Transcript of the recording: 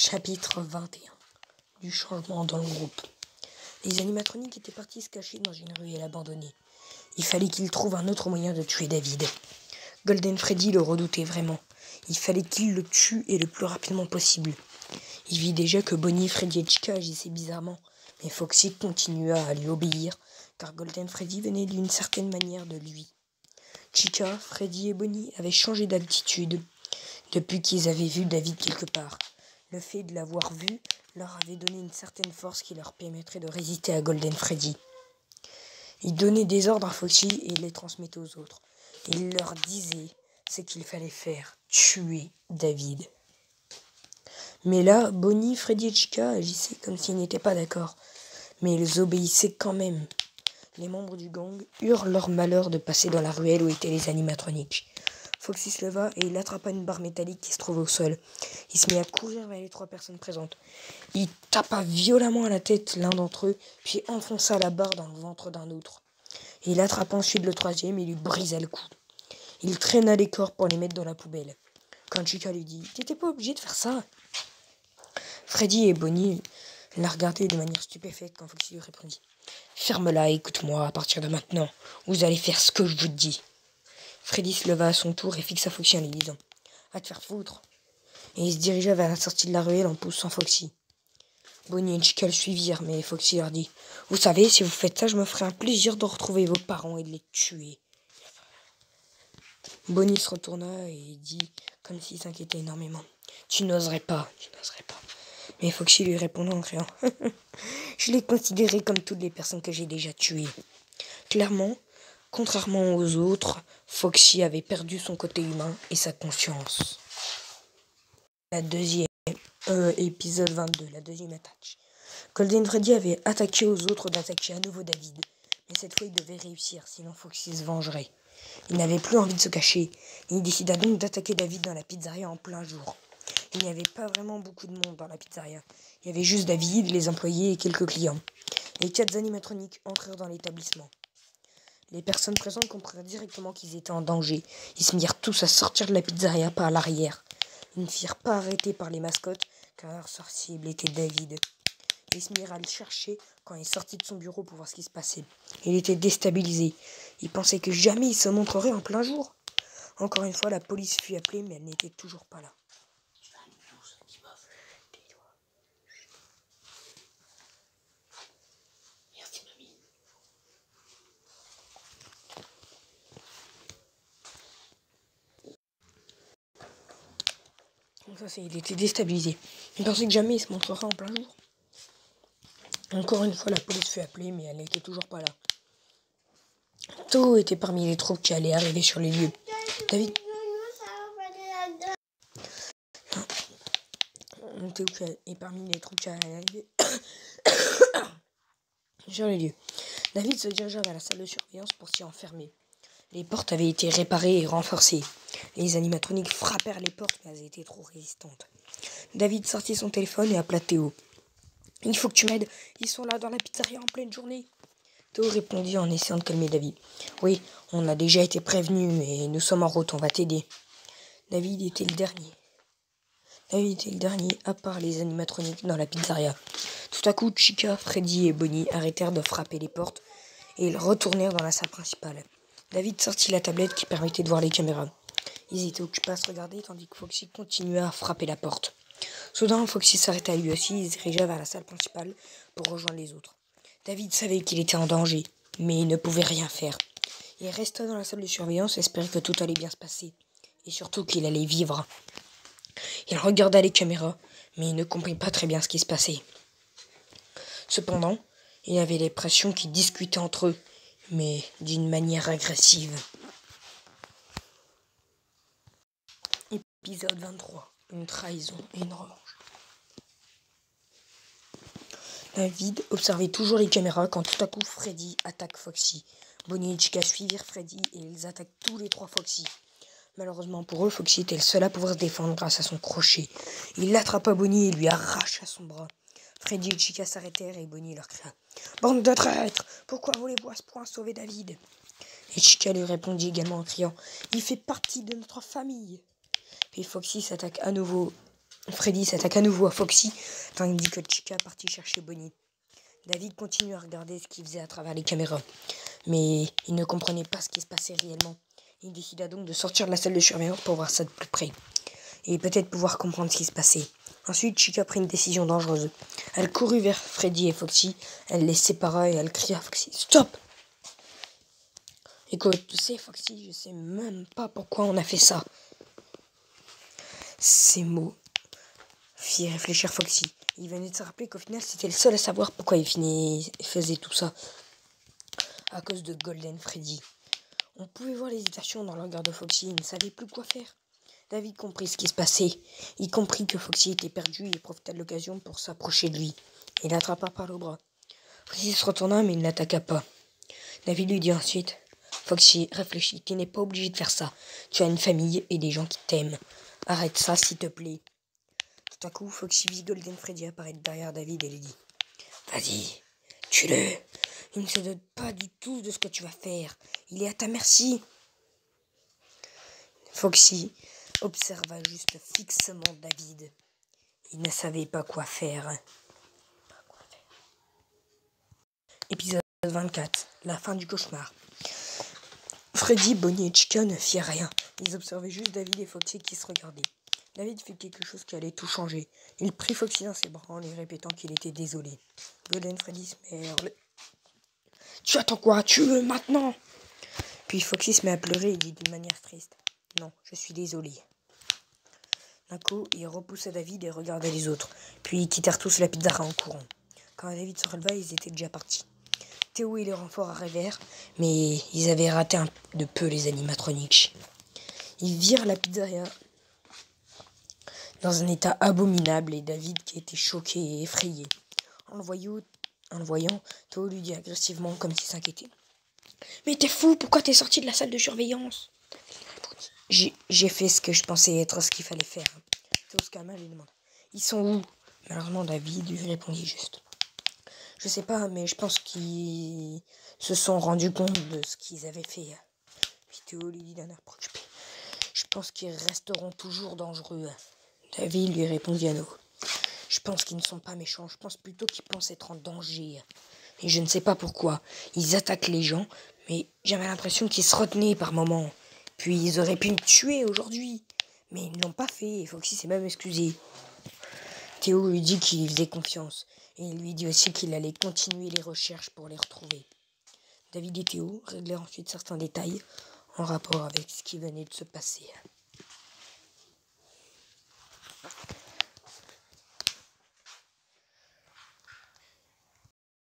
Chapitre 21. Du changement dans le groupe. Les animatroniques étaient partis se cacher dans une ruelle abandonnée. Il fallait qu'ils trouvent un autre moyen de tuer David. Golden Freddy le redoutait vraiment. Il fallait qu'il le tue et le plus rapidement possible. Il vit déjà que Bonnie, Freddy et Chica agissaient bizarrement, mais Foxy continua à lui obéir, car Golden Freddy venait d'une certaine manière de lui. Chica, Freddy et Bonnie avaient changé d'attitude depuis qu'ils avaient vu David quelque part. Le fait de l'avoir vu leur avait donné une certaine force qui leur permettrait de résister à Golden Freddy. Ils donnaient des ordres à Foxy et les transmettaient aux autres. Ils leur disaient ce qu'il fallait faire, tuer David. Mais là, Bonnie, Freddy et Chica agissaient comme s'ils n'étaient pas d'accord. Mais ils obéissaient quand même. Les membres du gang eurent leur malheur de passer dans la ruelle où étaient les animatroniques. Foxy se leva et il attrapa une barre métallique qui se trouvait au sol. Il se mit à courir vers les trois personnes présentes. Il tapa violemment à la tête l'un d'entre eux, puis enfonça la barre dans le ventre d'un autre. Il attrapa ensuite le troisième et lui brisa le cou. Il traîna les corps pour les mettre dans la poubelle. Quand Chica lui dit « T'étais pas obligé de faire ça ?» Freddy et Bonnie la regardaient de manière stupéfaite quand Foxy lui répondit « Ferme-la et écoute-moi, à partir de maintenant, vous allez faire ce que je vous dis. » Freddy se leva à son tour et fixa Foxy en lui disant « Va te faire foutre !» Et il se dirigea vers la sortie de la ruelle en poussant Foxy. Bonnie et Chica le suivirent, mais Foxy leur dit « Vous savez, si vous faites ça, je me ferai un plaisir de retrouver vos parents et de les tuer. » Bonnie se retourna et dit, comme s'il s'inquiétait énormément « Tu n'oserais pas, tu n'oserais pas. » Mais Foxy lui répondit en criant « Je l'ai considéré comme toutes les personnes que j'ai déjà tuées. » Clairement, contrairement aux autres, Foxy avait perdu son côté humain et sa conscience. La deuxième, épisode 22, la deuxième attaque. Golden Freddy avait attaqué aux autres d'attaquer à nouveau David. Mais cette fois, il devait réussir, sinon Foxy se vengerait. Il n'avait plus envie de se cacher. Il décida donc d'attaquer David dans la pizzeria en plein jour. Il n'y avait pas vraiment beaucoup de monde dans la pizzeria. Il y avait juste David, les employés et quelques clients. Les 4 animatroniques entrèrent dans l'établissement. Les personnes présentes comprirent directement qu'ils étaient en danger. Ils se mirent tous à sortir de la pizzeria par l'arrière. Ils ne firent pas arrêter par les mascottes, car leur seule cible était David. Ils se mirent à le chercher quand il sortit de son bureau pour voir ce qui se passait. Il était déstabilisé. Il pensait que jamais il se montrerait en plein jour. Encore une fois, la police fut appelée, mais elle n'était toujours pas là. Donc ça, il était déstabilisé. Il pensait que jamais il se montrerait en plein jour. Encore une fois, la police fut appelée, mais elle n'était toujours pas là. Théo était parmi les troupes qui allaient arriver sur les lieux. David... Théo est parmi les troupes qui allaient arriver sur les lieux. David se dirigea vers la salle de surveillance pour s'y enfermer. Les portes avaient été réparées et renforcées. Les animatroniques frappèrent les portes, mais elles étaient trop résistantes. David sortit son téléphone et appela Théo. « Il faut que tu m'aides, ils sont là dans la pizzeria en pleine journée. » Théo répondit en essayant de calmer David. « Oui, on a déjà été prévenus, mais nous sommes en route, on va t'aider. » David était le dernier, à part les animatroniques dans la pizzeria. Tout à coup, Chica, Freddy et Bonnie arrêtèrent de frapper les portes et ils retournèrent dans la salle principale. David sortit la tablette qui permettait de voir les caméras. Ils étaient occupés à se regarder tandis que Foxy continua à frapper la porte. Soudain, Foxy s'arrêta lui aussi et se dirigea vers la salle principale pour rejoindre les autres. David savait qu'il était en danger, mais il ne pouvait rien faire. Il resta dans la salle de surveillance, espérant que tout allait bien se passer, et surtout qu'il allait vivre. Il regarda les caméras, mais il ne comprit pas très bien ce qui se passait. Cependant, il y avait les pressions qui discutaient entre eux, mais d'une manière agressive. Épisode 23. Une trahison et une revanche. David observait toujours les caméras quand tout à coup Freddy attaque Foxy. Bonnie et Chica suivirent Freddy et ils attaquent tous les trois Foxy. Malheureusement pour eux, Foxy était le seul à pouvoir se défendre grâce à son crochet. Il attrapa Bonnie et lui arracha son bras. Freddy et Chica s'arrêtèrent et Bonnie leur cria « Bande de traîtres, pourquoi voulez-vous à ce point sauver David ?» Et Chica lui répondit également en criant « Il fait partie de notre famille !» Puis Foxy s'attaque à nouveau Freddy s'attaque à nouveau à Foxy, tandis que Chica partit chercher Bonnie. David continue à regarder ce qu'il faisait à travers les caméras, mais il ne comprenait pas ce qui se passait réellement. Il décida donc de sortir de la salle de surveillance pour voir ça de plus près, et peut-être pouvoir comprendre ce qui se passait. Ensuite, Chica prit une décision dangereuse. Elle courut vers Freddy et Foxy, elle les sépara et elle cria à Foxy « Stop !» Écoute, tu sais, Foxy, je sais même pas pourquoi on a fait ça. Ces mots fit réfléchir Foxy. Il venait de se rappeler qu'au final, c'était le seul à savoir pourquoi il faisait tout ça. À cause de Golden Freddy. On pouvait voir l'hésitation dans le regard de Foxy. Il ne savait plus quoi faire. David comprit ce qui se passait. Il comprit que Foxy était perdu et profita de l'occasion pour s'approcher de lui. Il l'attrapa par le bras. Foxy se retourna, mais il n'attaqua pas. David lui dit ensuite « Foxy, réfléchis, tu n'es pas obligé de faire ça. Tu as une famille et des gens qui t'aiment. Arrête ça, s'il te plaît. » Tout à coup, Foxy vit Golden Freddy apparaître derrière David et lui dit « Vas-y, tue-le. Il ne se doute pas du tout de ce que tu vas faire. Il est à ta merci. » Foxy observa juste fixement David. Il ne savait pas quoi faire. Épisode 24. La fin du cauchemar. Freddy, Bonnie et Chica ne firent rien. Ils observaient juste David et Foxy qui se regardaient. David fit quelque chose qui allait tout changer. Il prit Foxy dans ses bras en lui répétant qu'il était désolé. Golden Freddy se met à hurler. « Tu attends quoi? Tue-le maintenant !» Puis Foxy se met à pleurer et dit d'une manière triste. « Non, je suis désolé. » D'un coup, il repoussa David et regarda les autres. Puis ils quittèrent tous la pizzeria en courant. Quand David se releva, ils étaient déjà partis. Théo et les renforts arrivèrent, mais ils avaient raté de peu les animatroniques. Ils virent la pizzeria dans un état abominable et David qui était choqué et effrayé. En le voyant, Théo lui dit agressivement comme s'il s'inquiétait. « Mais t'es fou, pourquoi t'es sorti de la salle de surveillance ?» J'ai fait ce que je pensais être ce qu'il fallait faire. Théo se calma et lui demande. « Ils sont où ?» Malheureusement, David lui répondit juste. « Je sais pas, mais je pense qu'ils se sont rendus compte de ce qu'ils avaient fait. » Puis Théo lui dit d'un air préoccupé. « Je pense qu'ils resteront toujours dangereux. » David lui répondit à nouveau. « Je pense qu'ils ne sont pas méchants, je pense plutôt qu'ils pensent être en danger. Et je ne sais pas pourquoi. Ils attaquent les gens, mais j'avais l'impression qu'ils se retenaient par moments. Puis ils auraient pu me tuer aujourd'hui. Mais ils ne l'ont pas fait, et Foxy s'est même excusé. » Théo lui dit qu'il lui faisait confiance, et il lui dit aussi qu'il allait continuer les recherches pour les retrouver. David et Théo réglèrent ensuite certains détails en rapport avec ce qui venait de se passer.